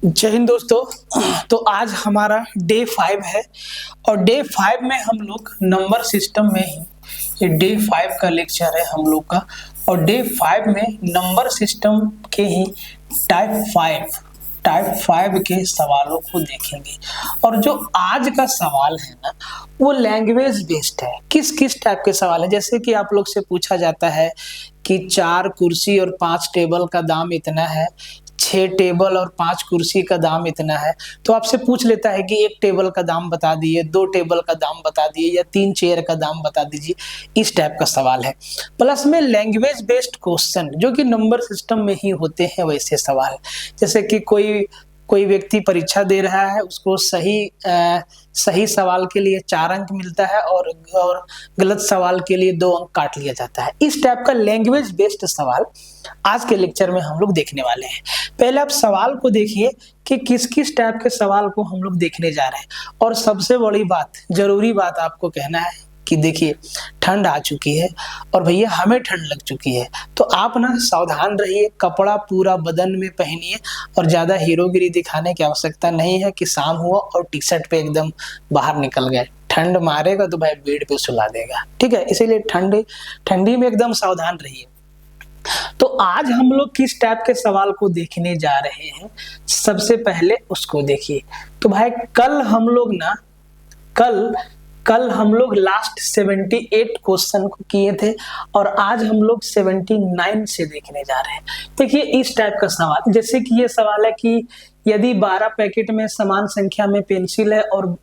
जय हिंद दोस्तों। तो आज हमारा डे 5 है और डे 5 में हम लोग नंबर सिस्टम में ही ये डे 5 का लेक्चर है हम लोग का। और डे 5 में नंबर सिस्टम के ही टाइप 5 के सवालों को देखेंगे। और जो आज का सवाल है ना वो लैंग्वेज बेस्ड है। किस किस टाइप के सवाल है, जैसे कि आप लोग से पूछा जाता है कि 4 कुर्सी और 5 टेबल का दाम इतना है, 6 टेबल और 5 कुर्सी का दाम इतना है। तो आपसे पूछ लेता है कि 1 टेबल का दाम बता दिए, 2 टेबल का दाम बता दिए या 3 चेयर का दाम बता दीजिए। इस टाइप का सवाल है। प्लस में लैंग्वेज बेस्ड क्वेश्चन जो कि नंबर सिस्टम में ही होते हैं वैसे सवाल, जैसे कि कोई व्यक्ति परीक्षा दे रहा है, उसको सही सवाल के लिए 4 अंक मिलता है और गलत सवाल के लिए 2 अंक काट लिया जाता है। इस टाइप का लैंग्वेज बेस्ड सवाल आज के लेक्चर में हम लोग देखने वाले हैं। पहले आप सवाल को देखिए कि किस किस टाइप के सवाल को हम लोग देखने जा रहे हैं। और सबसे बड़ी बात, जरूरी बात आपको कहना है कि देखिए ठंड आ चुकी है और भैया हमें ठंड लग चुकी है, तो आप ना सावधान रहिए, कपड़ा पूरा बदन में पहनिए और ज्यादा हीरोगिरी दिखाने की आवश्यकता नहीं है कि शाम हुआ और टी शर्ट पे एकदम बाहर निकल गए। ठंड मारेगा तो भाई बेड पे सुला देगा, ठीक है। इसीलिए ठंडी में एकदम सावधान रहिए। तो आज हम लोग किस टाइप के सवाल को देखने जा रहे हैं, सबसे पहले उसको देखिए। तो भाई कल हम लोग लास्ट 78 क्वेश्चन को किए थे और आज हम लोग 79 से देखने जा रहे हैं। देखिए इस टाइप का सवाल, जैसे कि ये सवाल है कि यदि 12 पैकेट में समान संख्या में पेंसिल है और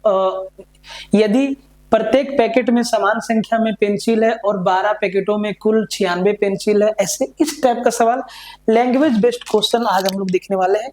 यदि प्रत्येक पैकेट में समान संख्या में पेंसिल है और 12 पैकेटों में कुल 96 पेंसिल है, ऐसे इस टाइप का सवाल लैंग्वेज बेस्ड क्वेश्चन आज हम लोग देखने वाले हैं।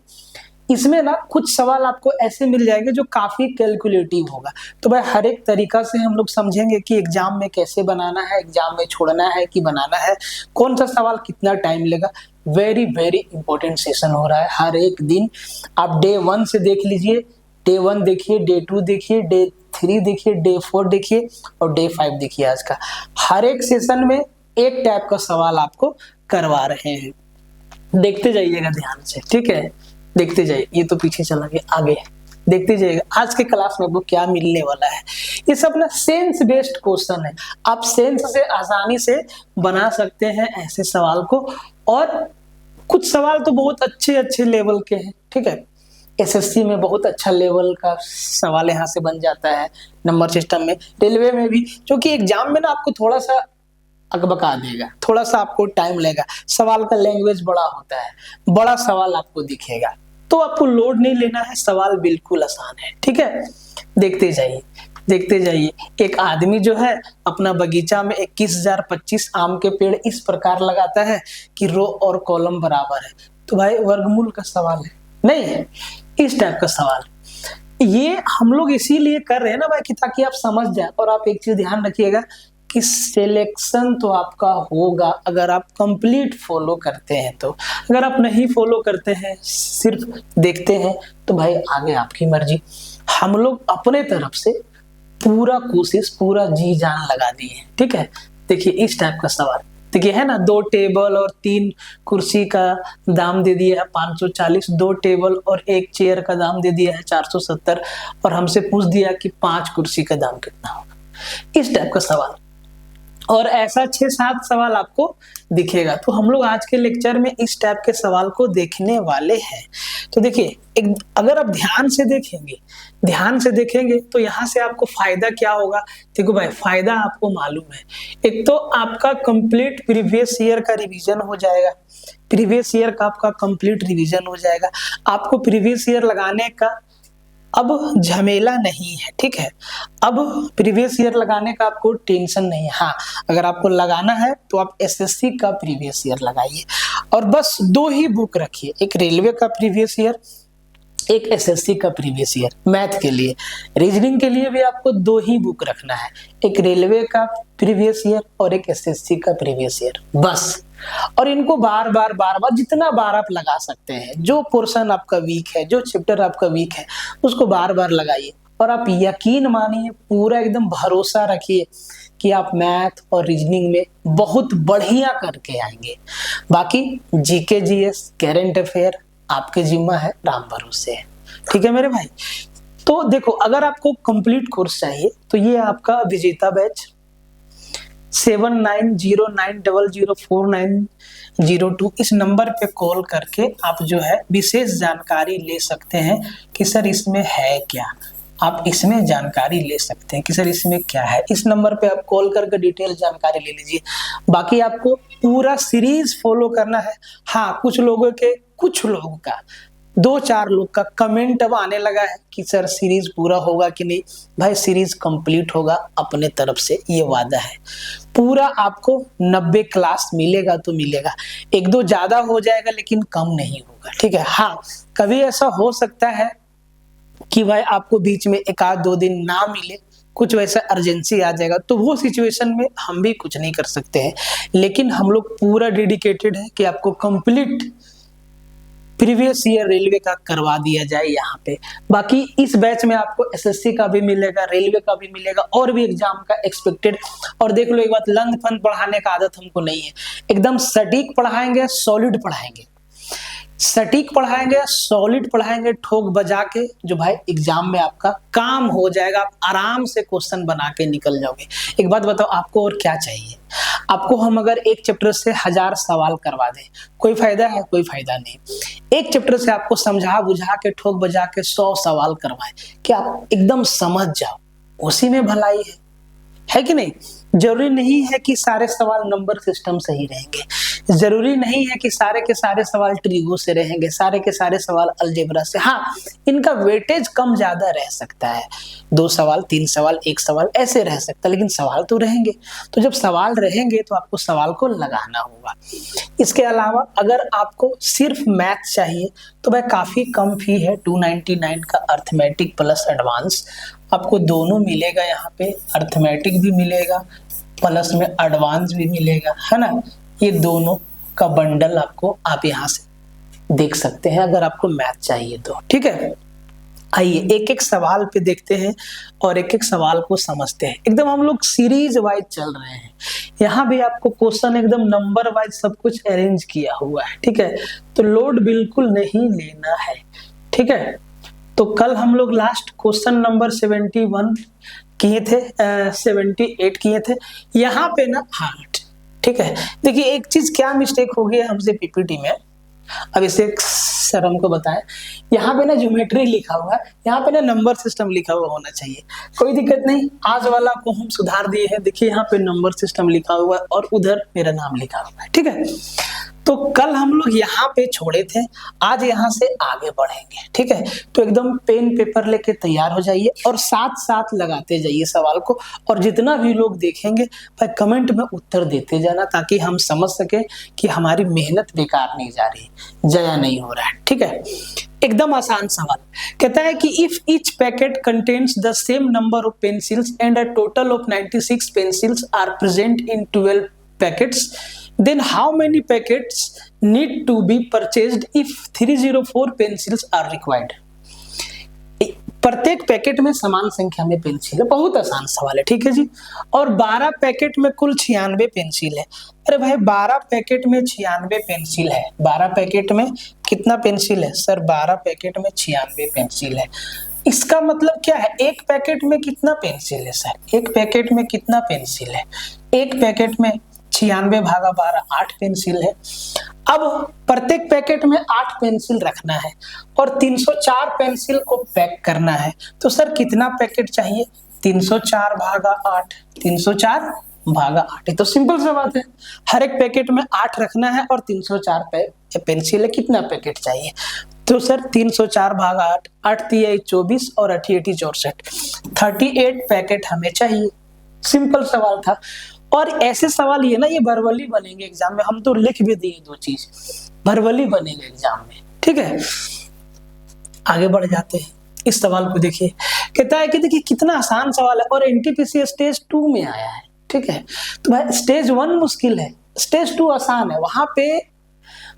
इसमें ना कुछ सवाल आपको ऐसे मिल जाएंगे जो काफी कैलकुलेटिव होगा। तो भाई हर एक तरीका से हम लोग समझेंगे कि एग्जाम में कैसे बनाना है, एग्जाम में छोड़ना है कि बनाना है, कौन सा सवाल कितना टाइम लेगा। वेरी वेरी इंपॉर्टेंट सेशन हो रहा है। हर एक दिन आप डे 1 से देख लीजिए, डे 1 देखिए, डे 2 देखिए, डे 3 देखिए, डे 4 देखिए और डे 5 देखिए। आज का हर एक सेशन में एक टाइप का सवाल आपको करवा रहे हैं, देखते जाइएगा ध्यान से, ठीक है। देखते जाइए, ये तो पीछे चला गया, आगे देखते जाइएगा आज के क्लास में आपको क्या मिलने वाला है। ये सब ना सेंस बेस्ड क्वेश्चन है, आप सेंस से आसानी से बना सकते हैं ऐसे सवाल को। और कुछ सवाल तो बहुत अच्छे लेवल के हैं, ठीक है। एसएससी में बहुत अच्छा लेवल का सवाल यहाँ से बन जाता है, नंबर सिस्टम में, रेलवे में भी, क्योंकि एग्जाम में ना आपको थोड़ा सा अकबका देगा, थोड़ा सा आपको टाइम लेगा। सवाल का लैंग्वेज बड़ा होता है, बड़ा सवाल आपको दिखेगा, तो आपको लोड नहीं लेना है, सवाल बिल्कुल आसान है, ठीक है। देखते जाइए। एक आदमी जो है अपना बगीचा में 21,025 आम के पेड़ इस प्रकार लगाता है कि रो और कॉलम बराबर है। तो भाई वर्गमूल का सवाल है, नहीं है इस टाइप का सवाल। ये हम लोग इसीलिए कर रहे हैं ना भाई कि ताकि आप समझ जाए। और आप एक चीज ध्यान रखिएगा कि सिलेक्शन तो आपका होगा अगर आप कंप्लीट फॉलो करते हैं। तो अगर आप नहीं फॉलो करते हैं, सिर्फ देखते हैं, तो भाई आगे आपकी मर्जी। हम लोग अपने तरफ से पूरा कोशिश, पूरा जी जान लगा दिए हैं, ठीक है। देखिए इस टाइप का सवाल, देखिए है ना, 2 टेबल और 3 कुर्सी का दाम दे दिया है 540, 2 टेबल और 1 चेयर का दाम दे दिया है 470 और हमसे पूछ दिया कि 5 कुर्सी का दाम कितना होगा। इस टाइप का सवाल और ऐसा 6-7 सवाल आपको दिखेगा। तो हम लोग आज के लेक्चर में इस टाइप के सवाल को देखने वाले हैं। तो देखिए अगर आप ध्यान से देखेंगे तो यहाँ से आपको फायदा क्या होगा। देखो भाई फायदा आपको मालूम है, एक तो आपका कंप्लीट प्रीवियस ईयर का रिवीजन हो जाएगा, प्रीवियस ईयर का आपका कंप्लीट रिवीजन हो जाएगा। आपको प्रीवियस ईयर लगाने का अब झमेला नहीं है, ठीक है। अब प्रीवियस ईयर लगाने का आपको टेंशन नहीं है। हाँ, अगर आपको लगाना है तो आप एसएससी का प्रीवियस ईयर लगाइए और बस 2 ही बुक रखिए, एक रेलवे का प्रीवियस ईयर, एक एसएससी का प्रीवियस ईयर। मैथ के लिए, रीजनिंग के लिए भी आपको 2 ही बुक रखना है, एक रेलवे का प्रीवियस ईयर और एक एसएससी का प्रीवियस ईयर, बस। और इनको बार बार जितना बार आप लगा सकते हैं, जो पोर्शन आपका वीक है, जो चैप्टर आपका वीक है, उसको बार बार लगाइए। और आप यकीन मानिए, पूरा एकदम भरोसा रखिए कि आप मैथ और रीजनिंग में बहुत बढ़िया करके आएंगे। बाकी जीके जीएस, करंट अफेयर, आपके जिम्मा है, राम भरोसे है। ठीक है मेरे भाई। तो देखो, अगर आपको कंप्लीट कोर्स चाहिए तो ये आपका विजेता बैच 7909004902 इस नंबर पे कॉल करके आप जो है विशेष जानकारी ले सकते हैं कि सर इसमें है क्या, आप इसमें जानकारी ले सकते हैं कि सर इसमें क्या है। इस नंबर पे आप कॉल करके डिटेल जानकारी ले लीजिए। बाकी आपको पूरा सीरीज फॉलो करना है। हाँ, कुछ लोगों का 2-4 लोग का कमेंट अब आने लगा है कि सर सीरीज पूरा होगा कि नहीं। भाई सीरीज कंप्लीट होगा, अपने तरफ से ये वादा है। पूरा आपको 90 क्लास मिलेगा तो मिलेगा, 1-2 ज्यादा हो जाएगा लेकिन कम नहीं होगा। ठीक है। हाँ, कभी ऐसा हो सकता है कि भाई आपको बीच में 1-2 दिन ना मिले, कुछ वैसा अर्जेंसी आ जाएगा, तो वो सिचुएशन में हम भी कुछ नहीं कर सकते हैं। लेकिन हम लोग पूरा डेडिकेटेड है कि आपको कंप्लीट प्रीवियस ईयर रेलवे का करवा दिया जाए यहाँ पे। बाकी इस बैच में आपको एसएससी का भी मिलेगा, रेलवे का भी मिलेगा, और भी एग्जाम का एक्सपेक्टेड। और देख लो एक बात, लंद फंद पढ़ाने का आदत हमको नहीं है, एकदम सटीक पढ़ाएंगे, सॉलिड पढ़ाएंगे, सटीक पढ़ाएंगे, सॉलिड पढ़ाएंगे, ठोक बजा के, जो भाई एग्जाम में आपका काम हो जाएगा। आप आराम से क्वेश्चन बना के निकल जाओगे। एक बात बताओ, आपको और क्या चाहिए? आपको हम अगर एक चैप्टर से 1000 सवाल करवा दें, कोई फायदा है? कोई फायदा नहीं। एक चैप्टर से आपको समझा बुझा के ठोक बजा के 100 सवाल करवाए कि आप एकदम समझ जाओ, उसी में भलाई है कि नहीं? जरूरी नहीं है कि सारे सवाल नंबर सिस्टम से ही रहेंगे, जरूरी नहीं है कि सारे के सारे सवाल ट्रिगो से रहेंगे, सारे के सारे सवाल अलजेब्रा से। हाँ, इनका वेटेज कम ज्यादा रह सकता है, 2 सवाल, 3 सवाल, 1 सवाल ऐसे रह सकता है, लेकिन सवाल तो रहेंगे। तो जब सवाल रहेंगे तो आपको सवाल को लगाना होगा। इसके अलावा अगर आपको सिर्फ मैथ चाहिए तो भाई काफी कम फी है, 299 का अर्थमेटिक प्लस एडवांस। आपको दोनों मिलेगा यहाँ पे, अर्थमेटिक भी मिलेगा प्लस में एडवांस भी मिलेगा, है ना। ये दोनों का बंडल आपको आप यहाँ से देख सकते हैं अगर आपको मैथ चाहिए तो। ठीक है, आइए एक एक सवाल पे देखते हैं और एक एक सवाल को समझते हैं। एकदम हम लोग सीरीज वाइज चल रहे हैं, यहाँ भी आपको क्वेश्चन एकदम नंबर वाइज सब कुछ अरेंज किया हुआ है। ठीक है, तो लोड बिल्कुल नहीं लेना है। ठीक है, तो कल हम लोग लास्ट क्वेश्चन नंबर 71 किए थे, 78 किए थे यहाँ पे ना। हाँ ठीक है, देखिए एक चीज क्या मिस्टेक हो गई हमसे पीपीटी में, अब इसे सर हमको बताएं। यहाँ पे ना ज्योमेट्री लिखा हुआ है, यहाँ पे ना नंबर सिस्टम लिखा हुआ होना चाहिए। कोई दिक्कत नहीं, आज वाला को हम सुधार दिए हैं। देखिए यहाँ पे नंबर सिस्टम लिखा हुआ है और उधर मेरा नाम लिखा हुआ है। ठीक है, तो कल हम लोग यहाँ पे छोड़े थे, आज यहाँ से आगे बढ़ेंगे। ठीक है, तो एकदम पेन पेपर लेके तैयार हो जाइए और साथ साथ लगाते जाइए सवाल को। और जितना भी लोग देखेंगे भाई कमेंट में उत्तर देते जाना, ताकि हम समझ सके कि हमारी मेहनत बेकार नहीं जा रही, जया नहीं हो रहा है। ठीक है, एकदम आसान सवाल कहता है कि if each packet contains the same number of pencils and a total of 96 pencils are present in 12 packets, then how many packets need to be purchased if 304 pencils are required? प्रत्येक पैकेट में समान संख्या में pencil है। बहुत आसान सवाल है। ठीक है जी, और 12 पैकेट में कुल 96 पेंसिल है। अरे भाई 12 पैकेट में 96 पेंसिल है, 12 पैकेट में कितना पेंसिल है सर? 12 पैकेट में 96 पेंसिल है। इसका मतलब क्या है? एक पैकेट में कितना पेंसिल है सर? एक पैकेट में कितना पेंसिल है? एक पैकेट में 96 भागा 12 8 पेंसिल है। अब प्रत्येक पैकेट में 8 पेंसिल रखना है और 304 पेंसिल को पैक करना है, तो सर कितना पैकेट चाहिए? 304 भागा 8, 304 भागा 8। तो सिंपल सा बात है, हर एक पैकेट में 8 रखना है और 304 पेंसिल है, कितना पैकेट चाहिए? तो सर 304 भागा 8, 8 3 24 और 8 8 64, 38 पैकेट हमें चाहिए। सिंपल सवाल था। और ऐसे सवाल ये ना, ये भरवली बनेंगे एग्जाम में। हम तो लिख भी दिए 2 चीज, भरवली बनेंगे एग्जाम में। ठीक है, आगे बढ़ जाते हैं। इस सवाल को देखिए, कहता है कि देखिए कितना आसान सवाल है और एनटीपीसी स्टेज 2 में आया है। ठीक है, तो भाई स्टेज 1 मुश्किल है, स्टेज 2 आसान है।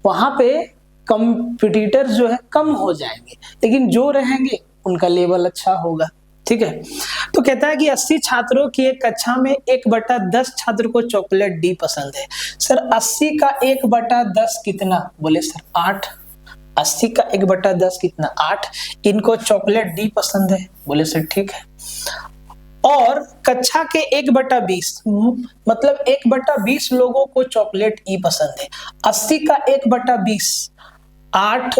वहां पे कंपटीटर जो है कम हो जाएंगे, लेकिन जो रहेंगे उनका लेवल अच्छा होगा। ठीक है, तो कहता है कि 80 छात्रों की एक कक्षा में 1/10 छात्र को चॉकलेट डी पसंद है। सर 80 का 1/10 कितना? बोले सर 8। 80 का 1/10 कितना 8। इनको चॉकलेट डी पसंद है, बोले सर ठीक है। और कक्षा के 1/20 मतलब 1/20 लोगों को चॉकलेट ई पसंद है। 80 का 1/20 8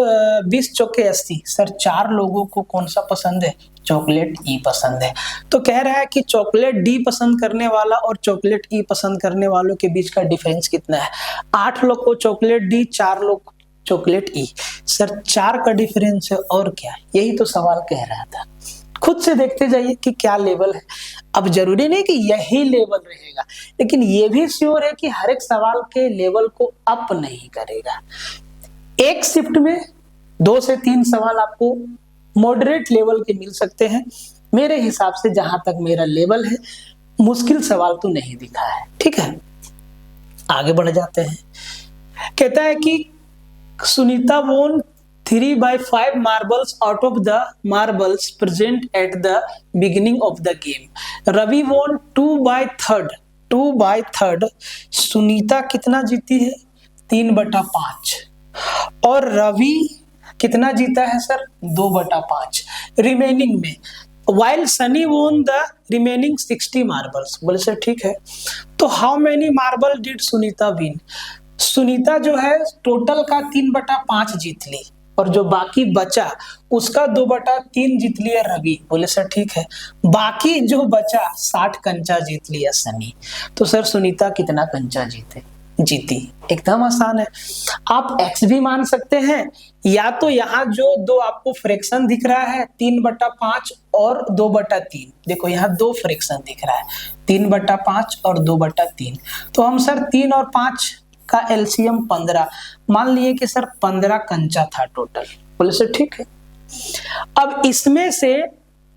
20 चौके 80, सर 4 लोगों को कौन सा पसंद है, चॉकलेट ई पसंद है। तो कह रहा है कि चॉकलेट डी पसंद करने वाला और चॉकलेट ई पसंद करने वालों के बीच का डिफरेंस कितना है। 8 लोग को चॉकलेट डी, 4 लोग चॉकलेट ई। सर 4 का डिफरेंस है और क्या, यही तो सवाल कह रहा था। खुद से देखते जाइए कि क्या लेवल है। अब जरूरी नहीं कि यही लेवल रहेगा, लेकिन ये भी श्योर है कि हर एक सवाल के लेवल को अप नहीं करेगा। एक शिफ्ट में 2 से 3 सवाल आपको मॉडरेट लेवल के मिल सकते हैं। मेरे हिसाब से जहां तक मेरा लेवल है, मुश्किल सवाल तो नहीं दिखा है। ठीक है, आगे बढ़ जाते हैं। कहता है कि सुनीता वोन 3/5 marbles out of the marbles present at the beginning of the game. Ravi won 2/3 Sunita कितना जीती है, 3/5। और रवि कितना जीता है सर, 2/5 रिमेनिंग में। While Sunny won the remaining 60 marbles, बोले सर ठीक है। तो how many marble did Sunita win? Sunita जो है टोटल का 3/5 जीत ली, और जो बाकी बचा उसका 2/3 जीत लिया रवि, बोले सर ठीक है। बाकी जो बचा 60 कंचा जीत लिया सनी। तो सर सुनीता कितना कंचा जीती, एकदम आसान है। आप x भी मान सकते हैं, या तो यहाँ जो दो आपको फ्रैक्शन दिख रहा है 3/5 और 2/3, देखो यहाँ 2 फ्रैक्शन दिख रहा है, 3/5 और 2/3। तो हम सर 3 और 5 का एलसीएम 15 मान लिए कि सर 15 कंचा था टोटल, बोले सर ठीक है। अब इसमें से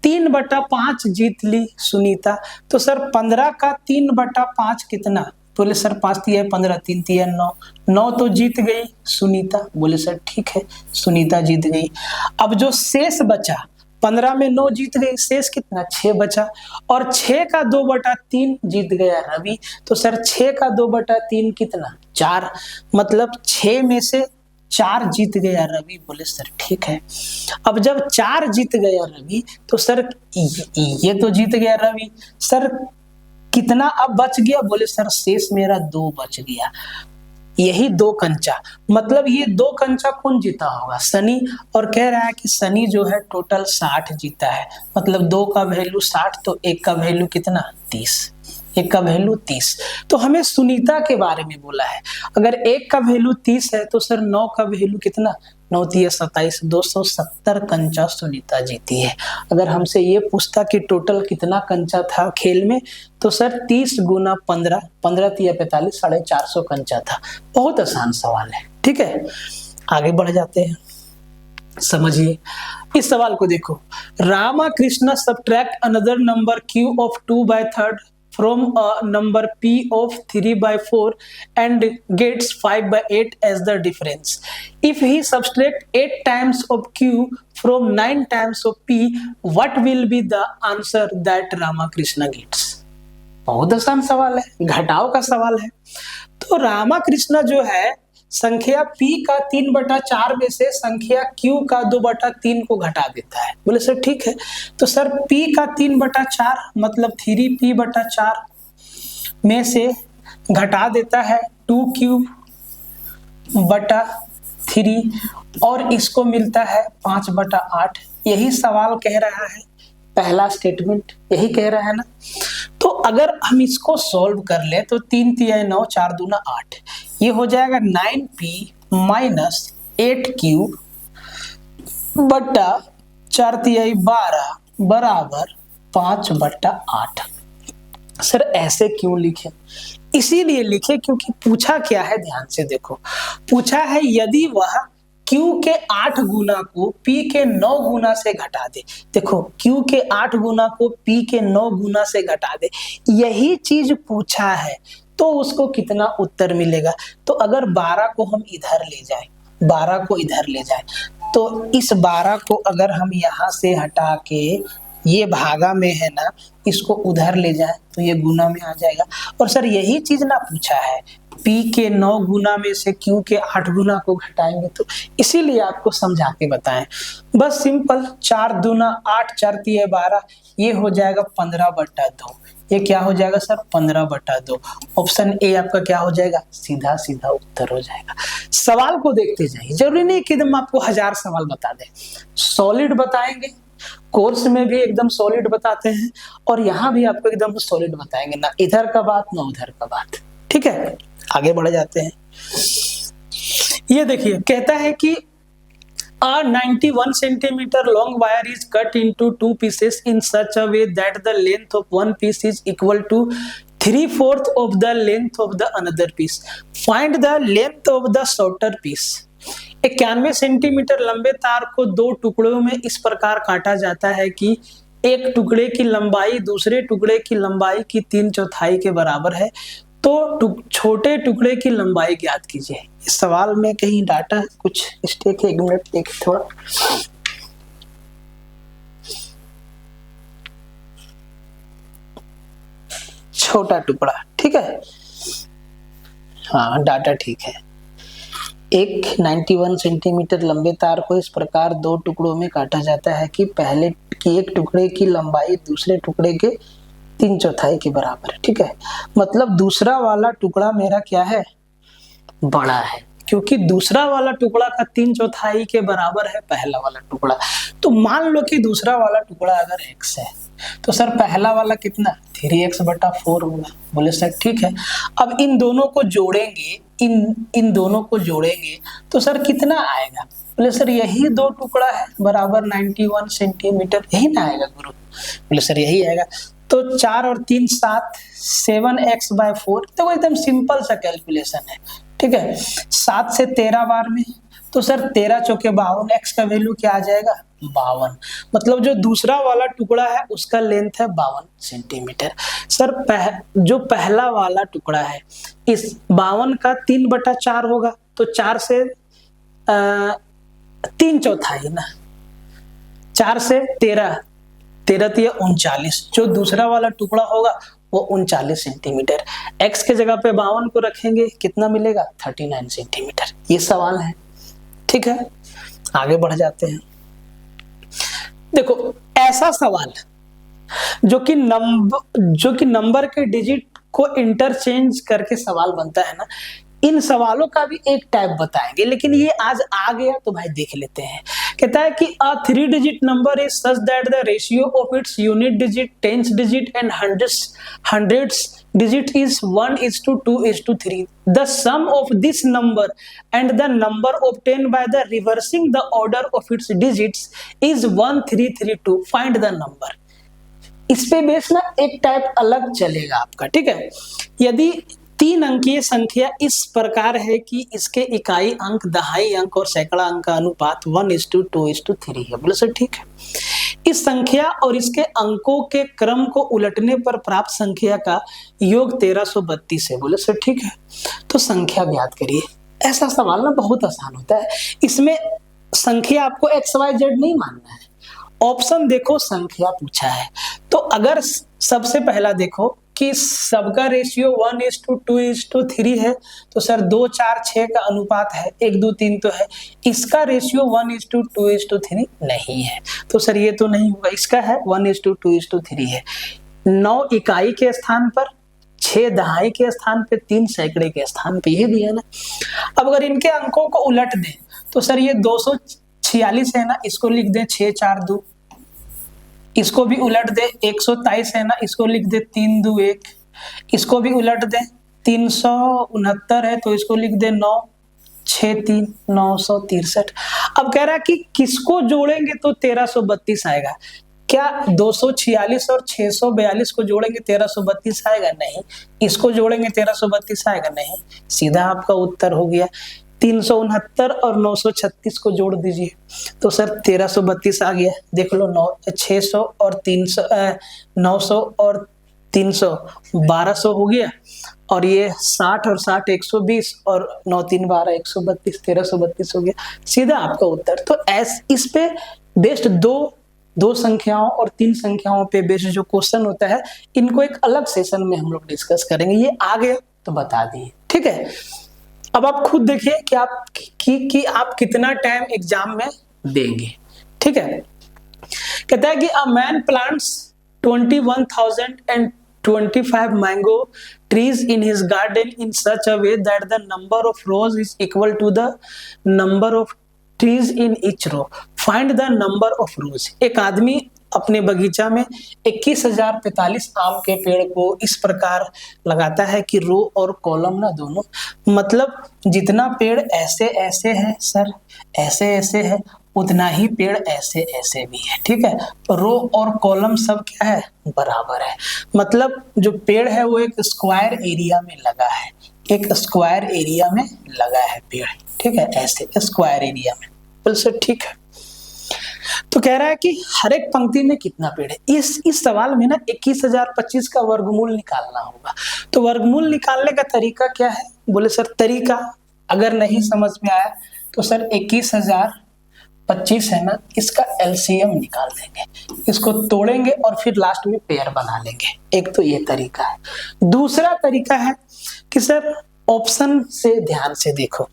3/5 जीत ली सुनीता, तो सर 15 का 3/5 कितना, बोले सर 5 तिया 15, 3 तिया 9 तो जीत गई सुनीता, बोले सर ठीक है, सुनीता जीत गई। अब जो शेष बचा 15 में 9 जीत गई, शेष कितना 6 बचा, और 6 का 2/3 जीत गया रवि। तो सर 6 का 2/3 कितना 4, मतलब 6 में से 4 जीत गया रवि, बोले सर ठीक है। अब जब 4 जीत गया रवि, तो सर ये तो जीत गया रवि, सर कितना अब बच गया, बोले सर शेष मेरा 2 बच गया, यही 2 कंचा। मतलब ये 2 कंचा कौन जीता होगा, सनी। और कह रहा है कि सनी जो है टोटल 60 जीता है, मतलब 2 का वैल्यू 60, तो 1 का वैल्यू कितना 30, 1 का वैल्यू 30। तो हमें सुनीता के बारे में बोला है, अगर 1 का वैल्यू 30 है तो सर 9 का वैल्यू कितना, 9 तिया 27, 270 कंचा सुनीता जीती है। अगर हमसे ये पूछता कि टोटल कितना कंचा था खेल में, तो सर 30 गुना 15, 15 तिया 45, 450 कंचा था। बहुत आसान सवाल है। ठीक है, आगे बढ़ जाते हैं, समझिए इस सवाल को। देखो, Ramakrishna subtract another number q of 2/3 from a number p of 3/4 and gets 5/8 as the difference. If he subtract 8 times of q from 9 times of p, what will be the answer that Ramakrishna gets? बहुत आसान सवाल है, घटाव का सवाल है। तो रामाकृष्ण जो है संख्या p का 3/4 में से संख्या q का 2/3 को घटा देता है, बोले सर ठीक है। तो सर p का 3/4 मतलब 3p/4 में से घटा देता है 2q/3 और इसको मिलता है 5/8। यही सवाल कह रहा है, पहला स्टेटमेंट यही कह रहा है ना। तो अगर हम इसको सॉल्व कर ले तो 3 तिया 9, 4 दूना 8, ये हो जाएगा 9p माइनस 8q बटा 4 तिया 12 बराबर 5/8। सर ऐसे क्यों लिखे, इसीलिए लिखे क्योंकि पूछा क्या है, ध्यान से देखो। पूछा है यदि वह q के 8 गुना को p के 9 गुना से घटा दे। देखो q के 8 गुना को p के 9 गुना से घटा दे, यही चीज पूछा है, तो उसको कितना उत्तर मिलेगा। तो अगर 12 को हम इधर ले जाए, 12 को इधर ले जाए, तो इस 12 को अगर हम यहाँ से हटा के ये भागा में है ना, इसको उधर ले जाए तो ये गुना में आ जाएगा। और सर यही चीज ना पूछा है, P के 9 गुना में से Q के 8 गुना को घटाएंगे, तो इसीलिए आपको समझा के बताएं। बस सिंपल 4 दूना 8, 4 तिये 12, ये हो जाएगा 15/2। ये क्या हो जाएगा सर? 15/2। ऑप्शन ए आपका क्या हो जाएगा? सीधा सीधा उत्तर हो जाएगा। सवाल को देखते जाइए, जरूरी नहीं कि एकदम आपको 1000 सवाल बता दें, सॉलिड बताएंगे। कोर्स में भी एकदम सॉलिड बताते हैं और यहाँ भी आपको एकदम सॉलिड बताएंगे, ना इधर का बात ना उधर का बात। ठीक है, आगे बढ़ जाते हैं। ये देखिए, कहता है कि A 91 centimeter long wire is cut into 2 pieces in such a way that the length of one piece is equal to 3/4 of the length of the another piece. Find the length of the shorter piece. 91 centimetre लंबे तार को 2 टुकड़ों में इस प्रकार काटा जाता है कि एक टुकड़े की लंबाई दूसरे टुकड़े की लंबाई की 3/4 के बराबर है, तो छोटे टुकड़े की लंबाई ज्ञात कीजिए। इस सवाल में कहीं डाटा कुछ मिस्टेक है, 1 मिनट देखिए थोड़ा। छोटा टुकड़ा, ठीक है, हाँ डाटा ठीक है। एक 91 सेंटीमीटर लंबे तार को इस प्रकार 2 टुकड़ों में काटा जाता है कि पहले की एक टुकड़े की लंबाई दूसरे टुकड़े के 3/4 के बराबर है। ठीक है, मतलब दूसरा वाला टुकड़ा मेरा क्या है? बड़ा है, क्योंकि दूसरा वाला टुकड़ा का 3/4 के बराबर है पहला वाला टुकड़ा। तो मान लो कि दूसरा वाला टुकड़ा अगर x है, तो सर पहला वाला कितना? 3x/4 होगा। बोले सर ठीक है। अब इन दोनों को जोड़ेंगे, इन दोनों को जोड़ेंगे तो सर कितना आएगा? बोले सर यही 2 टुकड़ा है बराबर 91 सेंटीमीटर, यही ना आएगा गुरु? बोले सर यही आएगा। तो 4 और 3 7, 7x/4। तो एकदम सिंपल सा कैलकुलेशन है। ठीक है, 7 से 13 बार में, तो सर 13 चौके 52, x का वैल्यू क्या आ जाएगा? 52। मतलब जो दूसरा वाला टुकड़ा है उसका लेंथ है 52 सेंटीमीटर। सर जो पहला वाला टुकड़ा है, इस 52 का 3/4 होगा, तो 4 से 3/4 ना, 4 से 13, 13 × 39। जो दूसरा वाला टुकड़ा होगा वो 39 सेंटीमीटर। x के जगह पे 52 को रखेंगे, कितना मिलेगा? 39 सेंटीमीटर। ये सवाल है। ठीक है, आगे बढ़ जाते हैं। देखो, ऐसा सवाल जो कि नंबर के डिजिट को इंटरचेंज करके सवाल बनता है ना, इन सवालों का भी एक टाइप बताएंगे, लेकिन ये आज आ गया तो भाई देख लेते हैं। कहता है कि a 3 digit number is such that the ratio of its unit digit, tens digit and hundreds digit is 1:2:3. The sum of this number and the number obtained by the reversing the order of its digits is 1332. Find the number. इस पे base ना एक type अलग चलेगा आपका। ठीक है, यदि 3 अंकीय संख्या इस प्रकार है कि इसके इकाई अंक, दहाई अंक और सैकड़ा अंक का अनुपात 1:2:3 है। बोले सर ठीक है। इस संख्या और इसके अंकों के क्रम को उलटने पर प्राप्त संख्या का योग 1332 है। बोले सर ठीक है। तो संख्या ज्ञात करिए। ऐसा सवाल ना बहुत आसान होता है। इसमें संख्या आपको XYZ नहीं मानना है। ऑप्शन देखो, संख्या पूछा है, तो अगर सबसे पहला देखो कि सबका रेशियो 1:2:3 है, तो सर 2 4 6 का अनुपात है, 1 2 3 तो है। इसका रेशियो 1:2:3 नहीं है, तो सर ये तो नहीं होगा। इसका है 1:2:3 है। 9 इकाई के स्थान पर, 6 दहाई के स्थान पे, 3 सैकड़े के स्थान पे, ये दिया ना। अब अगर इनके अंकों को उलट दें तो सर ये 246 है ना, इसको लिख दें 6 4 2। इसको भी उलट दे 123 है ना, इसको लिख दे 3 2 1। इसको भी उलट दे 369 है, तो इसको लिख दे 9 6 3 963। अब कह रहा है कि किसको जोड़ेंगे तो 1332 आएगा। क्या 246 और 642 को जोड़ेंगे 1332 आएगा? नहीं। इसको जोड़ेंगे 1332 आएगा? नहीं। सीधा आपका उत्तर हो गया। 369 और 936 को जोड़ दीजिए तो सर 1332 आ गया। देख लो, 600 और 300, 900 और 300 1200 हो गया, और ये 60 और 60 120 और 9 3 12 132 1332 हो गया। सीधा आपका उत्तर। तो इस पे बेस्ड दो संख्याओं और 3 संख्याओं पे बेस्ड जो क्वेश्चन होता है, इनको एक अलग सेशन में हम लोग डिस्कस करेंगे। ये आ गया तो बता दिए। ठीक है, अब आप खुद देखिए कि आप कितना टाइम एग्जाम में देंगे। ठीक है, कहता है कि a man plants 21,025 mango trees in his garden in such a way that the number of rows is equal to the number of trees in each row. Find the number of rows. एक आदमी अपने बगीचा में 21,045 आम के पेड़ को इस प्रकार लगाता है कि रो और कॉलम ना दोनों, मतलब जितना पेड़ ऐसे ऐसे है सर, ऐसे ऐसे है, उतना ही पेड़ ऐसे ऐसे भी है। ठीक है, रो और कॉलम सब क्या है, बराबर है। मतलब जो पेड़ है वो एक स्क्वायर एरिया में लगा है, एक स्क्वायर एरिया में लगा है पेड़। ठीक है, ऐसे स्क्वायर एरिया में। बोल सर ठीक है। तो कह रहा है कि हर एक पंक्ति में कितना पेड़ है। इस सवाल में ना 21,025 का वर्गमूल निकालना होगा। तो वर्गमूल निकालने का तरीका क्या है? बोले सर तरीका अगर नहीं समझ में आया तो सर 21,025 है ना, इसका एलसीएम निकाल देंगे, इसको तोड़ेंगे और फिर लास्ट में पेयर बना लेंगे। एक तो ये तरीका है। दूसरा तरीका है कि सर ऑप्शन से ध्यान से देखो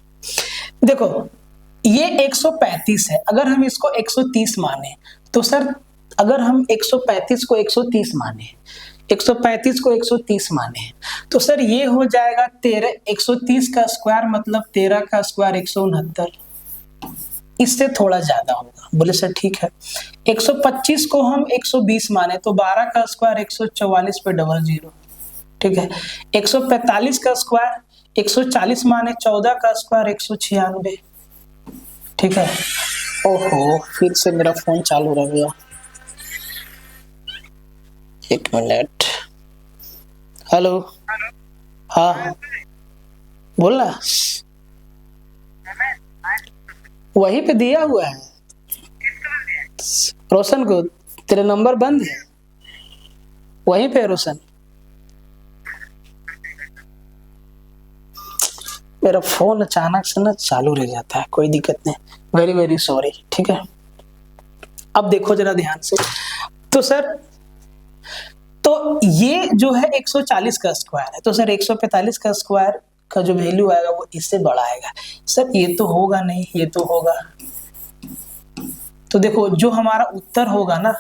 ये 135 है, अगर हम इसको 130 माने तो सर, अगर हम 135 को 130 माने, 135 को 130 माने तो सर ये हो जाएगा 13, 130 का स्क्वायर मतलब 13 का स्क्वायर 169, इससे थोड़ा ज्यादा होगा। बोले सर ठीक है। 125 को हम 120 माने तो 12 का स्क्वायर 144 पे डबल जीरो। ठीक है, 145 का स्क्वायर 140 माने 14 का स्क्वायर 196। ठीक है, ओहो फिर से मेरा फोन चालू रह गया, एक मिनट। हेलो, हाँ बोलना, वहीं पे दिया हुआ है रोशन को, तेरे नंबर बंद है वहीं पे रोशन। मेरा फोन अचानक से ना चालू रह जाता है, कोई दिक्कत नहीं, वेरी वेरी सॉरी। ठीक है, अब देखो जरा ध्यान से। तो सर तो ये जो है 140 का स्क्वायर है, तो सर 145 का स्क्वायर का जो वैल्यू आएगा वो इससे बड़ा आएगा। सर ये तो होगा नहीं, ये तो होगा। तो देखो जो हमारा उत्तर होगा ना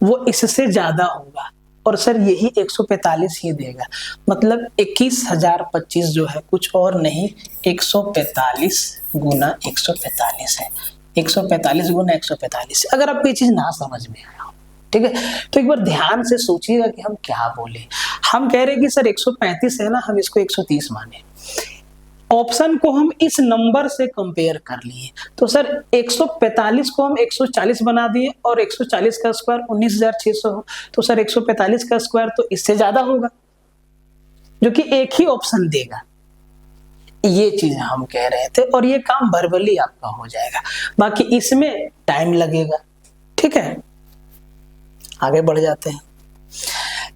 वो इससे ज्यादा होगा, और सर यही 145 ही देगा। मतलब 21,025 जो है कुछ और नहीं, 145 गुना 145 है। 145 गुना 145। अगर आपको ये चीज ना समझ में आया, ठीक है, तो एक बार ध्यान से सोचिएगा कि हम क्या बोले। हम कह रहे हैं कि सर 135 है ना, हम इसको 130 माने। ऑप्शन को हम इस नंबर से कंपेयर कर लिए, तो सर 145 को हम 140 बना दिए और 140 का स्क्वायर 19,600 हो, तो सर 145 का स्क्वायर तो इससे ज्यादा होगा, जो कि एक ही ऑप्शन देगा। ये चीज हम कह रहे थे, और ये काम वर्बली आपका हो जाएगा, बाकी इसमें टाइम लगेगा। ठीक है, आगे बढ़ जाते हैं।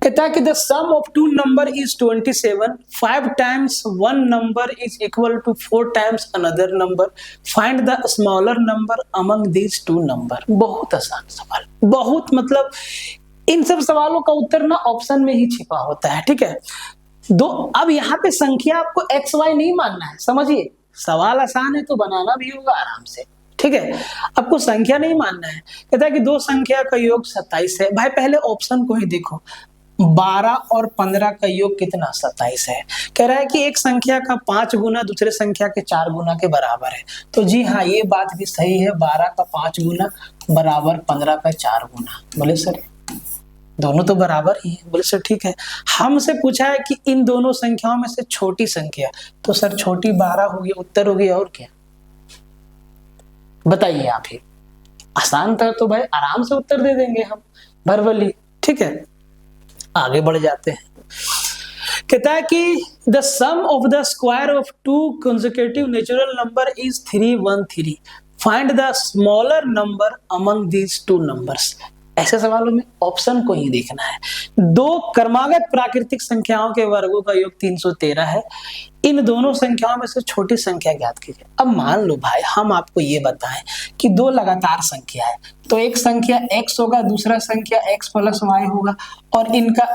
कहता है कि the sum of two number is 27, 5 times one number is equal to 4 times another number, find the smaller number among these two number. बहुत आसान सवाल, बहुत, मतलब इन सब सवालों का उत्तर ना ऑप्शन में ही छिपा होता है। ठीक है, अब यहाँ पे संख्या आपको एक्स वाई नहीं मानना है, समझिए, सवाल आसान है तो बनाना भी होगा आराम से। ठीक है, आपको संख्या नहीं मानना है। कहता है कि दो संख्या का योग 27 है। भाई पहले ऑप्शन को ही देखो, 12 और 15 का योग कितना, 27 है। कह रहा है कि एक संख्या का 5 गुना दूसरे संख्या के 4 गुना के बराबर है। तो जी हाँ, ये बात भी सही है, 12 का 5 गुना बराबर 15 का 4 गुना। बोले सर दोनों तो बराबर ही है। बोले सर ठीक है। हमसे पूछा है कि इन दोनों संख्याओं में से छोटी संख्या, तो सर छोटी 12 होगी, उत्तर होगी, और क्या बताइए आप ही। आसान था तो भाई आराम से उत्तर दे देंगे हम, वर्बली। ठीक है, आगे बढ़ जाते हैं। कहता है कि the sum of the square of two consecutive natural number is 313, find the smaller number among these two numbers. ऐसे सवालों में ऑप्शन को ही देखना है। दो क्रमागत प्राकृतिक संख्याओं के वर्गों का योग 313 है, इन दोनों संख्याओं में से छोटी संख्या ज्ञात कीजिए। अब मान लो भाई हम आपको ये बताएं कि दो लगातार संख्या है, तो एक संख्या x होगा, दूसरा संख्या x प्लस वाई होगा, और इनका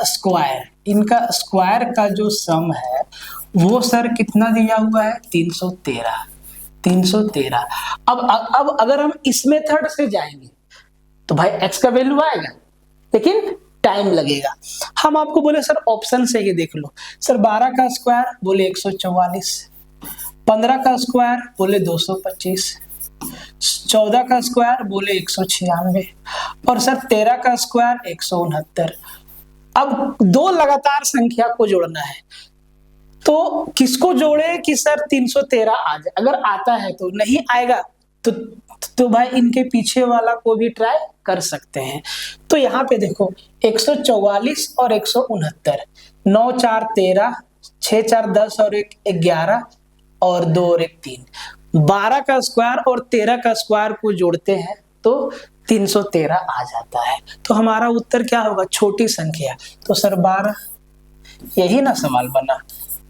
स्क्वायर का जो सम है वो सर कितना दिया हुआ है, 313। 313। अब अगर हम इस मेथड से जाएंगे तो भाई x का वैल्यू आएगा, लेकिन टाइम लगेगा। हम आपको बोले सर ऑप्शन से ही देख लो, सर 12 का स्क्वायर बोले 144, 15 का स्क्वायर बोले 225, 14 का स्क्वायर बोले 196, और सर 13 का स्क्वायर 169। अब दो लगातार संख्या को जोड़ना है, तो किसको जोड़े कि सर 313 आ जाए, अगर आता है तो, नहीं आएगा तो भाई इनके पीछे वाला को भी ट्राई कर सकते हैं। तो यहाँ पे देखो 144 और 169, 9 4 13, 6 4 10 और 1 11, और 2 और 1 3, 12 का स्क्वायर और 13 का स्क्वायर को जोड़ते हैं तो 313 आ जाता है। तो हमारा उत्तर क्या होगा, छोटी संख्या, तो सर 12, यही ना सवाल बना,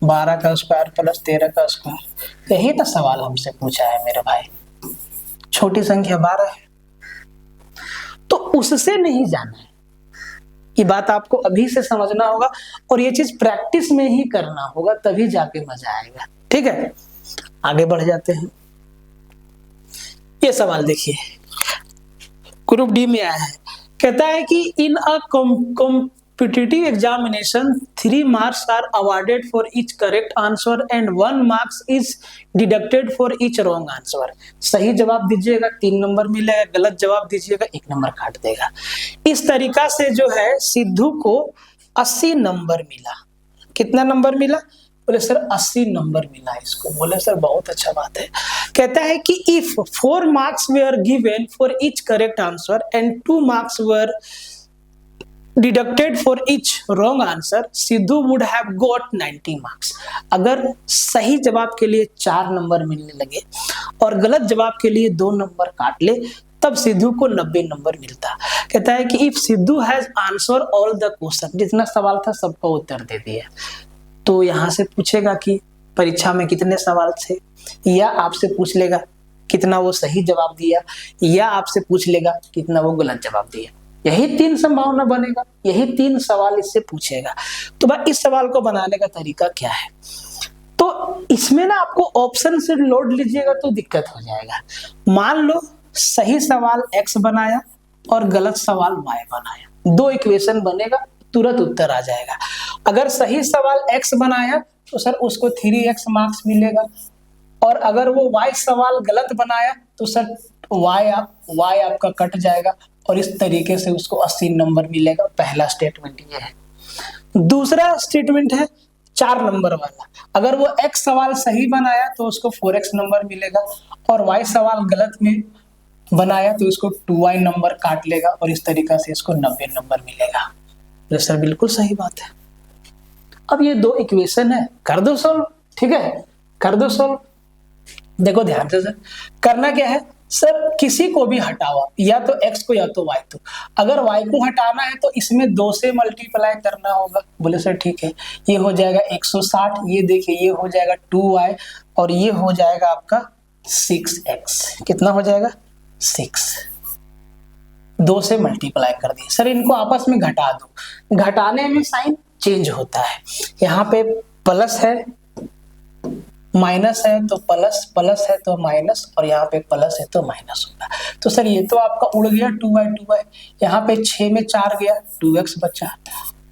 12 का स्क्वायर प्लस 13 का स्क्वायर, यही ना सवाल हमसे पूछा है मेरे भाई, छोटी संख्या 12 है। तो उससे नहीं जाना है, ये बात आपको अभी से समझना होगा, और ये चीज प्रैक्टिस में ही करना होगा, तभी जाके मजा आएगा। ठीक है, आगे बढ़ जाते हैं। ये सवाल देखिए, ग्रुप डी में आया है, कहता है कि इन अ competitive examination 3 marks are awarded for each correct answer and 1 marks is deducted for each wrong answer। सही जवाब दीजिएगा 3 नंबर मिलेगा, गलत जवाब दीजिएगा 1 नंबर काट देगा। इस तरीका से जो है सिद्धू को 80 नंबर मिला। कितना नंबर मिला, बोले सर 80 नंबर मिला इसको। बोले सर बहुत अच्छा बात है। कहता है कि if 4 marks were given for each correct answer and 2 marks were deducted for each wrong answer, Sidhu would have got 90 marks। अगर सही जवाब के लिए 4 नंबर मिलने लगे और गलत जवाब के लिए 2 नंबर काट ले, तब सिद्धू को 90 नंबर मिलता। कहता है कि if Sidhu has answer all the question, जितना सवाल था सबका उत्तर दे दिया, तो यहाँ से पूछेगा कि परीक्षा में कितने सवाल थे, या आपसे पूछ लेगा कितना वो सही जवाब दिया, या आपसे पूछ लेगा कितना वो गलत जवाब दिया। यही 3 संभावना बनेगा, यही 3 सवाल इससे पूछेगा। तो भाई इस सवाल को बनाने का तरीका क्या है, तो इसमें ना आपको ऑप्शन से लोड लीजिएगा तो दिक्कत हो जाएगा। मान लो सही सवाल x बनाया और गलत सवाल y बनाया, 2 इक्वेशन बनेगा, तुरंत उत्तर आ जाएगा। अगर सही सवाल x बनाया तो सर उसको 3x मार्क्स मिलेगा, और अगर वो y सवाल गलत बनाया तो सर y आपका कट जाएगा, और इस तरीके से उसको 80 नंबर मिलेगा। पहला स्टेटमेंट ये है। दूसरा स्टेटमेंट है 4 नंबर वाला, अगर वो x सवाल सही बनाया तो उसको 4x नंबर मिलेगा, और y सवाल गलत में बनाया तो इसको 2y नंबर काट लेगा, और इस तरीका से इसको 90 नंबर मिलेगा। तो सर बिल्कुल सही बात है। अब ये 2 इक्वेशन है, कर दो सोल्व। ठीक है, कर दो सोल्व। देखो ध्यान से सर, करना क्या है सर, किसी को भी हटाओ, या तो x को या तो y को। अगर y को हटाना है तो इसमें 2 से मल्टीप्लाई करना होगा। बोले सर ठीक है, ये हो जाएगा 160, ये देखिए ये हो जाएगा 2y, और ये हो जाएगा आपका 6x। कितना हो जाएगा, 6। 2 से मल्टीप्लाई कर दिए। सर इनको आपस में घटा दो, घटाने में साइन चेंज होता है। यहाँ पे प्लस है, माइनस है तो प्लस, प्लस है तो माइनस, और यहाँ पे प्लस है तो माइनस होगा। तो सर ये तो आपका उड़ गया 2y, यहाँ पे 6 में 4 गया, 2x बचा,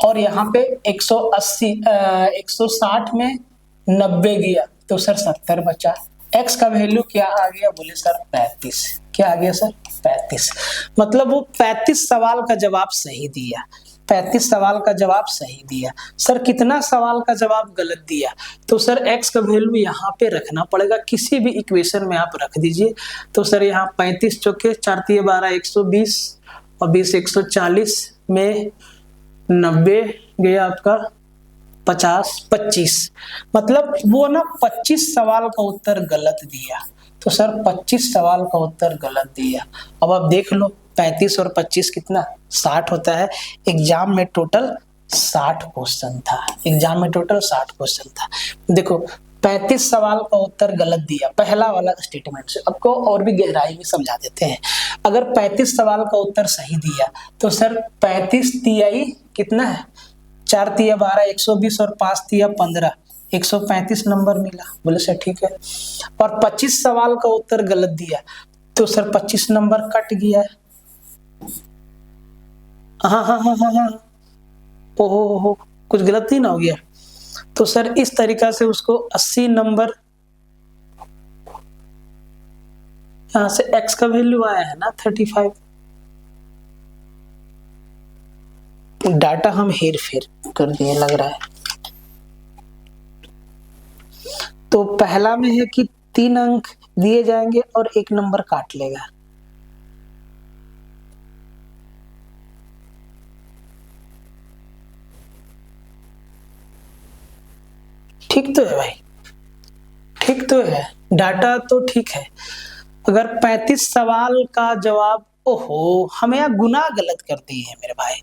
और यहाँ पे 160 में 90 गया तो सर 70 बचा। x का वैल्यू क्या आ गया, बोले सर 35। क्या आ गया सर, 35। मतलब वो 35 सवाल का जवाब सही दिया, 35 सवाल का जवाब सही दिया। सर कितना सवाल का जवाब गलत दिया, तो सर x का वैल्यू यहाँ पे रखना पड़ेगा, किसी भी इक्वेशन में आप रख दीजिए। तो सर यहाँ 35 चौके 4 तिये 12, 120, और 20 140 में 90 गया आपका 50, 25। मतलब वो ना 25 सवाल का उत्तर गलत दिया, तो सर 25 सवाल का उत्तर गलत दिया। अब आप देख लो 35 और 25 कितना, 60 होता है। एग्जाम में टोटल 60 क्वेश्चन था, एग्जाम में टोटल 60 क्वेश्चन था। देखो 35 सवाल का उत्तर गलत दिया, पहला वाला स्टेटमेंट से। आपको और भी गहराई में समझा देते हैं। अगर 35 सवाल का उत्तर सही दिया तो सर 35 तिहाई कितना है, 4 तिया 12, 120 और 5 तिया 15, 135 नंबर मिला। बोले सर ठीक है। और 25 सवाल का उत्तर गलत दिया तो सर 25 नंबर कट गया। हाँ हाँ हाँ हाँ हाँ, ओहो कुछ गलत ही ना हो गया। तो सर इस तरीका से उसको 80 नंबर, यहां से x का वैल्यू आया है ना 35। डाटा हम हेर फेर कर दिए लग रहा है। तो पहला में है कि 3 अंक दिए जाएंगे और 1 नंबर काट लेगा। ठीक तो है भाई, ठीक तो है, डाटा तो ठीक है। अगर 35 सवाल का जवाब, ओहो हमें यहाँ गुना गलत कर दिए है मेरे भाई।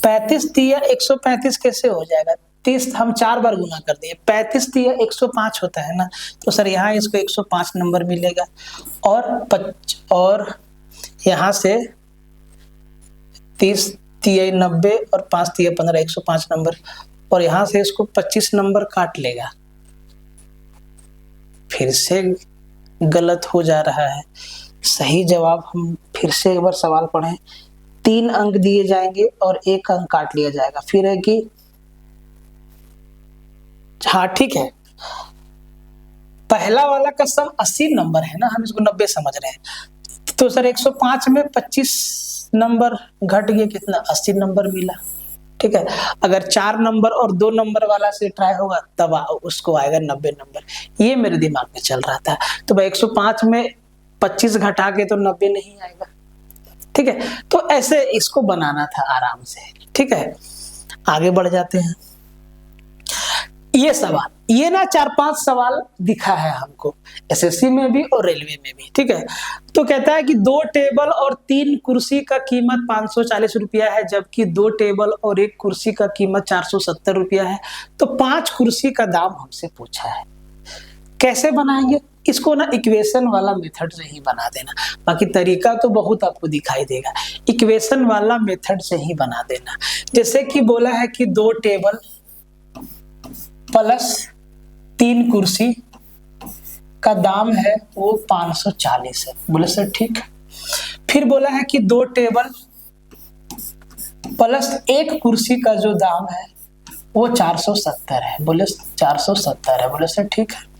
35 तिया 135 कैसे हो जाएगा, 30 हम 4 बार गुना कर दिए, 35 तिया 105 होता है ना। तो सर यहाँ इसको 105 नंबर मिलेगा। और यहाँ से 30 तिया 90 और 5 तिया 15, 105 नंबर। और यहाँ से इसको 25 नंबर काट लेगा। फिर से गलत हो जा रहा है। सही जवाब हम फिर से एक बार सवाल पढ़ें। 3 अंक दिए जाएंगे और 1 अंक काट लिया जाएगा। फिर है कि हाँ ठीक है, पहला वाला का सम 80 नंबर है ना, हम इसको 90 समझ रहे हैं। तो सर 105 में 25 नंबर घट गया, कितना 80 नंबर मिला। ठीक है, अगर 4 नंबर और 2 नंबर वाला से ट्राई होगा तब उसको आएगा 90 नंबर। ये मेरे दिमाग में चल रहा था। तो भाई 105 में 25 घटा के तो 90 नहीं आएगा। ठीक है, तो ऐसे इसको बनाना था आराम से। ठीक है, आगे बढ़ जाते हैं। ये सवाल, ये ना 4-5 सवाल दिखा है हमको एसएससी में भी और रेलवे में भी। ठीक है, तो कहता है कि 2 टेबल और 3 कुर्सी का कीमत 540 रुपया है, जबकि 2 टेबल और 1 कुर्सी का कीमत 470 रुपया है। तो 5 कुर्सी का दाम हमसे पूछा है। कैसे बनाएंगे इसको ना, इक्वेशन वाला मेथड से ही बना देना। बाकी तरीका तो बहुत आपको दिखाई देगा, इक्वेशन वाला मेथड से ही बना देना। जैसे कि बोला है कि 2 टेबल प्लस 3 कुर्सी का दाम है वो 540 है। बोले सर ठीक है। फिर बोला है कि 2 टेबल प्लस 1 कुर्सी का जो दाम है वो 470 है। बोले 470 है। बोले सर ठीक है।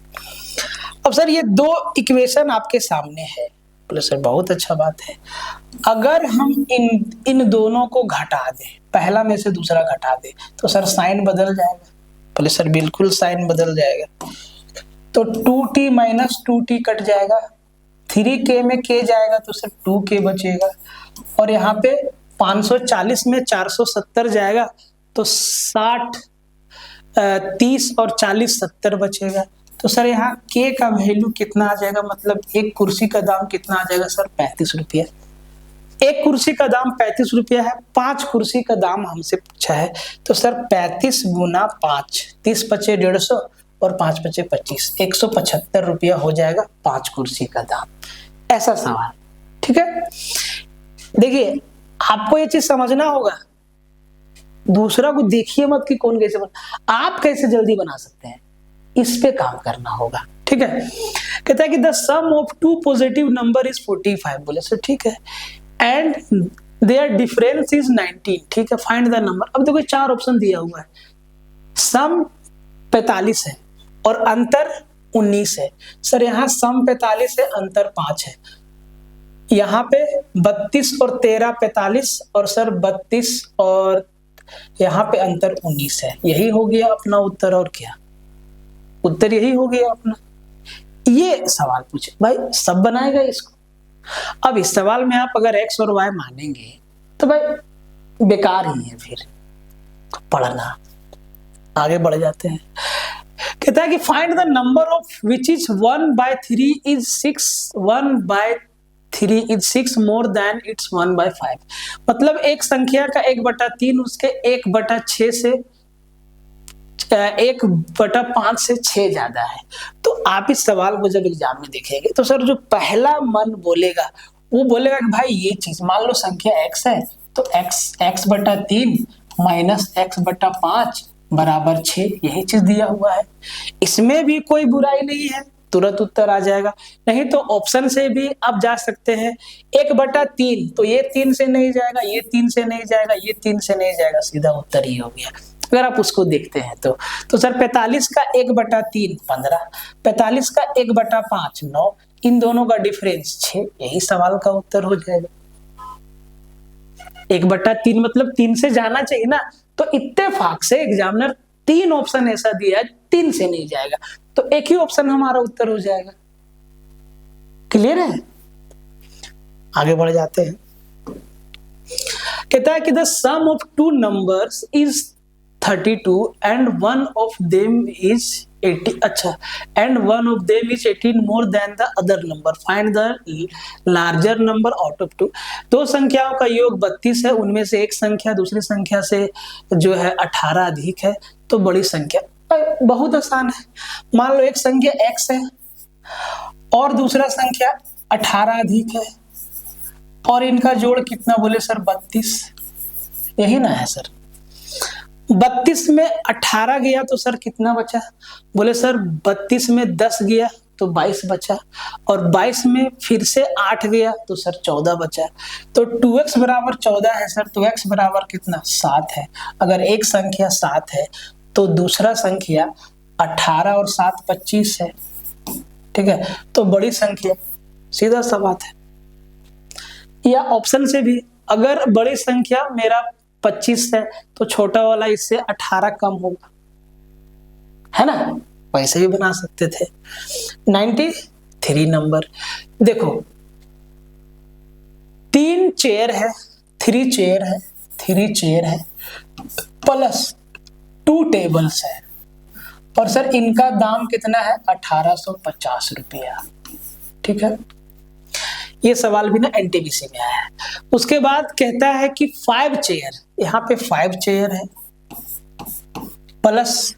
अब सर ये 2 इक्वेशन आपके सामने है। बोले सर बहुत अच्छा बात है। अगर हम इन दोनों को घटा दें, पहला में से दूसरा घटा दें, तो सर साइन बदल जाएगा। बोले सर बिल्कुल साइन बदल जाएगा। तो 2t माइनस 2t कट जाएगा, 3k में k जाएगा तो सर 2k बचेगा। और यहाँ पे 540 में 470 जाएगा तो 60, 30 और 40 70 बचेगा। तो सर यहाँ k का वैल्यू कितना आ जाएगा, मतलब 1 कुर्सी का दाम कितना आ जाएगा सर 35 रुपया। 1 कुर्सी का दाम 35 रुपया है, 5 कुर्सी का दाम हमसे पूछा है। तो सर 35 गुना 5, 30 पचे 150 और 5 पचे 25, 175 रुपया हो जाएगा 5 कुर्सी का दाम। ऐसा सवाल। ठीक है, देखिए आपको ये चीज समझना होगा। दूसरा को देखिए मत कि कौन कैसे बना, आप कैसे जल्दी बना सकते हैं, इस पे काम करना होगा। ठीक है, कहता है कि the sum of 2 positive number is 45। बोले सर ठीक है, एंड देयर डिफरेंस इज 19। ठीक है, फाइंड द नंबर। अब देखो 4 ऑप्शन दिया हुआ है, सम 45 है और अंतर 19 है। सर यहाँ सम 45 है, अंतर 5 है। यहाँ पे 32 और 13 45 और सर 32 और यहाँ पे अंतर 19 है। यही हो गया अपना उत्तर। और क्या उत्तर यही हो गया अपना। ये सवाल पूछे भाई, सब बनाएगा इसको। अब इस सवाल में आप अगर x और y मानेंगे तो भाई बेकार ही है फिर पढ़ना। आगे बढ़ जाते हैं। कहता है कि find the number of which is 1/3 is 6, 1/3 is 6 more than it's 1/5। मतलब एक संख्या का 1/3 उसके 1/6 से 1/5 से 6 ज्यादा है। तो आप इस सवाल को जब एग्जाम में देखेंगे तो सर जो पहला मन बोलेगा वो बोलेगा कि भाई ये चीज, मान लो संख्या x है तो x/3 माइनस x/5 बराबर 6, यही चीज दिया हुआ है। इसमें भी कोई बुराई नहीं है, तुरंत उत्तर आ जाएगा। नहीं तो ऑप्शन से भी आप जा सकते हैं। 1/3 तो ये 3 से नहीं जाएगा, ये 3 से नहीं जाएगा, ये 3 से नहीं जाएगा, सीधा उत्तर ही हो गया अगर आप उसको देखते हैं तो सर 45 का 1/3 15, 45 का 1/5 9, इन दोनों का डिफरेंस 6, यही सवाल का उत्तर हो जाएगा। 1/3 मतलब 3 से जाना चाहिए ना, तो इत्तेफाक से एग्जामिनर 3 ऑप्शन ऐसा दिया है 3 से नहीं जाएगा, तो एक ही ऑप्शन हमारा उत्तर हो जाएगा। क्लियर है? आगे बढ़ जाते हैं। कहता है कि the sum of 2 numbers is 32 and one of them is 80, अच्छा, and one of them is 18 more than the other number, find the larger number out of 2। दो संख्याओं का योग 32 है, उनमें से एक संख्या दूसरी संख्या से जो है 18 अधिक है, तो बड़ी संख्या। बहुत आसान है, मान लो एक संख्या x है और दूसरा संख्या 18 अधिक है और इनका जोड़ कितना बोले सर 32, यही ना है सर। 32 में 18 गया तो सर कितना बचा, बोले सर 32 में 10 गया तो 22 बचा, और 22 में फिर से 8 गया तो सर 14 बचा। तो 2x बराबर 14 है सर, तो x बराबर कितना 7 है। अगर एक संख्या 7 है तो दूसरा संख्या 18 और 7 25 है, ठीक है, तो बड़ी संख्या, सीधा सा बात है। या ऑप्शन से भी, अगर बड़ी संख्या मेरा 25 है तो छोटा वाला इससे 18 कम होगा, है ना, वैसे भी बना सकते थे। 93 नंबर देखो, 3 चेयर है, 3 चेयर है, 3 चेयर है प्लस 2 टेबल्स है, और सर इनका दाम कितना है 1850 रुपया, ठीक है। ये सवाल भी ना एनटीपीसी में आया है। उसके बाद कहता है कि 5 चेयर, यहाँ पे 5 चेयर है प्लस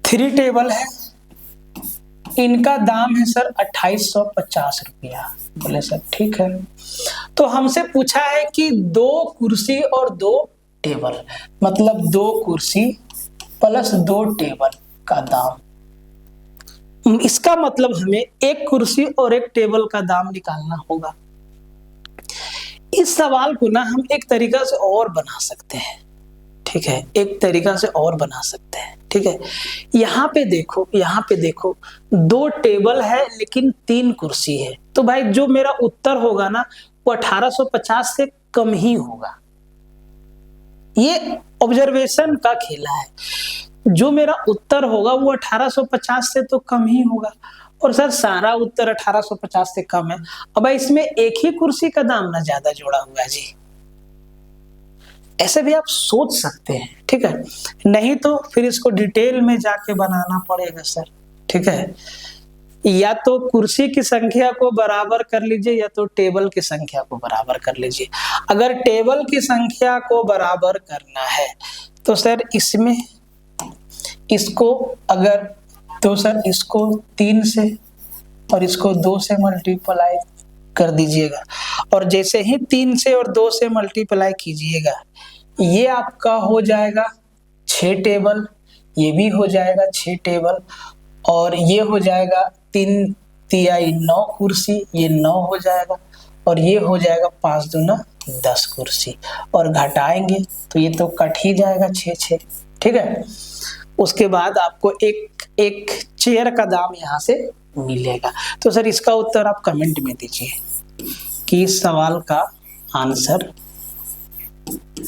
3 टेबल है, इनका दाम है सर 2850 रुपया, बोले सर ठीक है। तो हमसे पूछा है कि 2 कुर्सी और 2 टेबल, मतलब 2 कुर्सी प्लस 2 टेबल का दाम, इसका मतलब हमें एक कुर्सी और एक टेबल का दाम निकालना होगा। इस सवाल को ना हम एक तरीका से और बना सकते हैं, ठीक है, एक तरीका से और बना सकते हैं, ठीक है। यहाँ पे देखो, यहाँ पे देखो 2 टेबल है लेकिन 3 कुर्सी है, तो भाई जो मेरा उत्तर होगा ना वो 1850 से कम ही होगा। ये ऑब्जर्वेशन का खेला है, जो मेरा उत्तर होगा वो 1850 से तो कम ही होगा, और सर सारा उत्तर 1850 से कम है। अब इसमें एक ही कुर्सी का दाम ना ज्यादा जोड़ा हुआ है जी, ऐसे भी आप सोच सकते हैं, ठीक है। नहीं तो फिर इसको डिटेल में जाके बनाना पड़ेगा सर, ठीक है। या तो कुर्सी की संख्या को बराबर कर लीजिए या तो टेबल की संख्या को बराबर कर लीजिए। अगर टेबल की संख्या को बराबर करना है तो सर इसमें इसको अगर, तो सर इसको 3 से और इसको 2 से मल्टीप्लाई कर दीजिएगा, और जैसे ही 3 से और 2 से मल्टीप्लाई कीजिएगा ये आपका हो जाएगा 6 टेबल, ये भी हो जाएगा 6 टेबल, और ये हो जाएगा 3 तिहाई 9 कुर्सी, ये 9 हो जाएगा, और ये हो जाएगा 5 दूना 10 कुर्सी, और घटाएंगे तो ये तो कट ही जाएगा 6, ठीक है। उसके बाद आपको एक चेयर का दाम यहाँ से मिलेगा। तो सर इसका उत्तर आप कमेंट में दीजिए कि इस सवाल का आंसर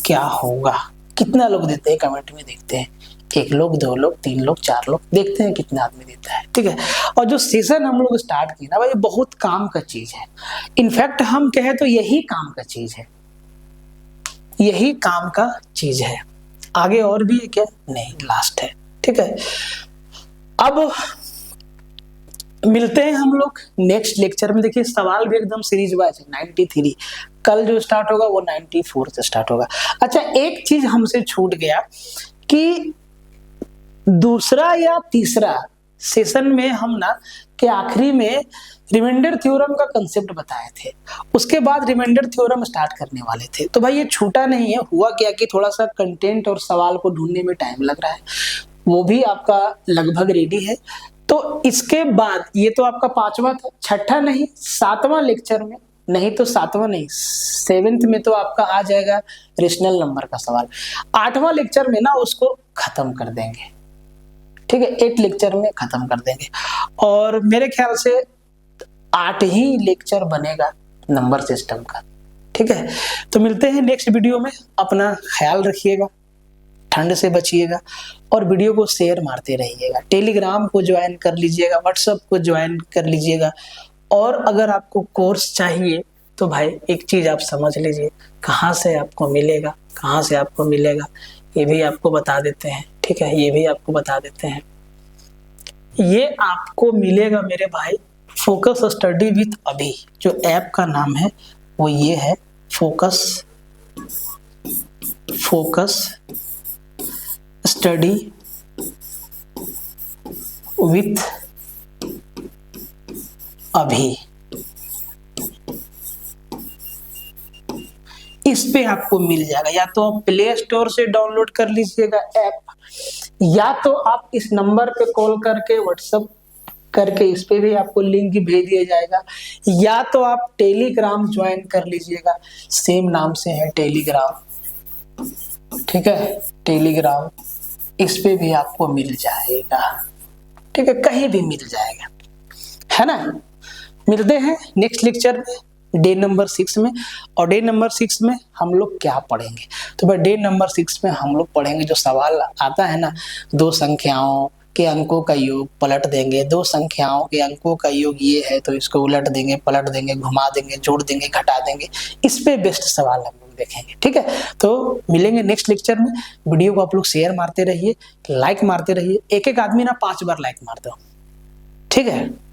क्या होगा। कितना लोग देते हैं कमेंट में देखते हैं, 1 लोग, 2 लोग, 3 लोग, 4 लोग, देखते हैं कितना आदमी देता है, ठीक है। और जो सेशन हम लोग स्टार्ट किए ना भाई, बहुत काम का चीज है। इनफैक्ट हम कहें तो यही काम का चीज है, यही काम का चीज है। आगे और भी है क्या? नहीं, लास्ट है, ठीक है। अब मिलते हैं हम लोग नेक्स्ट लेक्चर में। देखिए सवाल भी एकदम सीरीज वाइज है। 93 कल जो स्टार्ट होगा वो 94 से स्टार्ट होगा। अच्छा, एक चीज हमसे छूट गया कि दूसरा या तीसरा सेशन में हम ना के आखिरी में रिमाइंडर थ्योरम का कंसेप्ट बताए थे, उसके बाद रिमाइंडर थ्योरम स्टार्ट करने वाले थे। तो भाई ये छूटा नहीं है। हुआ क्या कि थोड़ा सा कंटेंट और सवाल को ढूंढने में टाइम लग रहा है, वो भी आपका लगभग रेडी है। तो इसके बाद ये तो आपका 5वां था, 6ठा नहीं 7वां लेक्चर में, नहीं तो 7वां नहीं 7th में तो आपका आ जाएगा रेशनल नंबर का सवाल। 8वां लेक्चर में ना उसको खत्म कर देंगे, ठीक है, 8 लेक्चर में खत्म कर देंगे। और मेरे ख्याल से 8 ही लेक्चर बनेगा नंबर सिस्टम का, ठीक है। तो मिलते हैं नेक्स्ट वीडियो में। अपना ख्याल रखिएगा, ठंड से बचिएगा और वीडियो को शेयर मारते रहिएगा। टेलीग्राम को ज्वाइन कर लीजिएगा, व्हाट्सएप को ज्वाइन कर लीजिएगा। और अगर आपको कोर्स चाहिए तो भाई एक चीज आप समझ लीजिए, कहाँ से आपको मिलेगा, कहाँ से आपको मिलेगा ये भी आपको बता देते हैं, ठीक है, ये भी आपको बता देते हैं। ये आपको मिलेगा मेरे भाई फोकस स्टडी विथ अभी, जो ऐप का नाम है वो ये है, फोकस स्टडी विथ अभी। इस पे आपको मिल जाएगा, या तो आप प्ले स्टोर से डाउनलोड कर लीजिएगा ऐप, या तो आप इस नंबर पे कॉल करके व्हाट्सएप करके इस पे भी आपको लिंक भेज दिया जाएगा, या तो आप टेलीग्राम ज्वाइन कर लीजिएगा, सेम नाम से है टेलीग्राम, ठीक है, टेलीग्राम, इस पे भी आपको मिल जाएगा, ठीक है, कहीं भी मिल जाएगा, है ना। मिलते हैं नेक्स्ट लेक्चर में डे नंबर 6 में। और डे नंबर 6 में हम लोग क्या पढ़ेंगे, तो भाई डे नंबर 6 में हम लोग पढ़ेंगे जो सवाल आता है ना, दो संख्याओं के अंकों का योग पलट देंगे, दो संख्याओं के अंकों का योग ये है तो इसको उलट देंगे, पलट देंगे, घुमा देंगे, जोड़ देंगे, घटा देंगे, इस पे बेस्ट सवाल हम लोग देखेंगे, ठीक है। तो मिलेंगे नेक्स्ट लेक्चर में। वीडियो को आप लोग शेयर मारते रहिए, लाइक मारते रहिए, एक एक आदमी ना 5 बार लाइक मार दो, ठीक है।